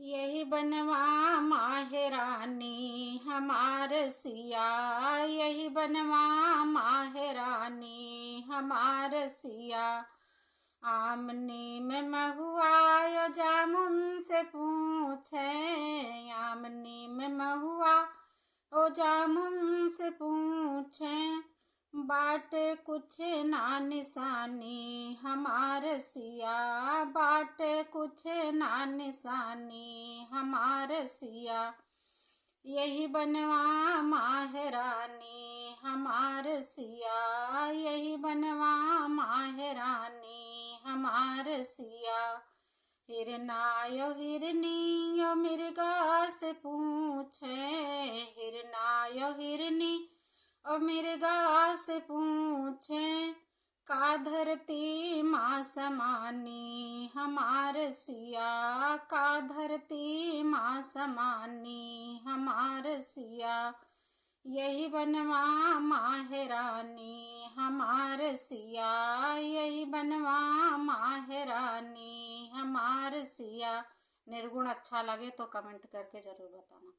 यही बनवा माहे रानी हमार सिया, यही बनवा माहे रानी हमार सिया। आमनी में महुआ यो जामुन से पूछे, आमनी में महुआ ओ जामुन से पूछे। बाट कुछ ना निशानी हमार सिया, बाट कुछ ना निशानी हमार सिया। यही बनवा माहे रानी हमार सिया, यही बनवा माहे रानी हमार सिया। हिरना यो हिरनी यो मिर्गा से पूछे, हिरना यो हिरनी ओ मिर्गा से पूछे। का धरती माँ समानी हमार सिया, का धरती माँ समानी हमार सिया। यही बनवा माहे रानी हमार सिया, यही बनवा माहे रानी हमार सिया। निर्गुण अच्छा लगे तो कमेंट करके जरूर बताना।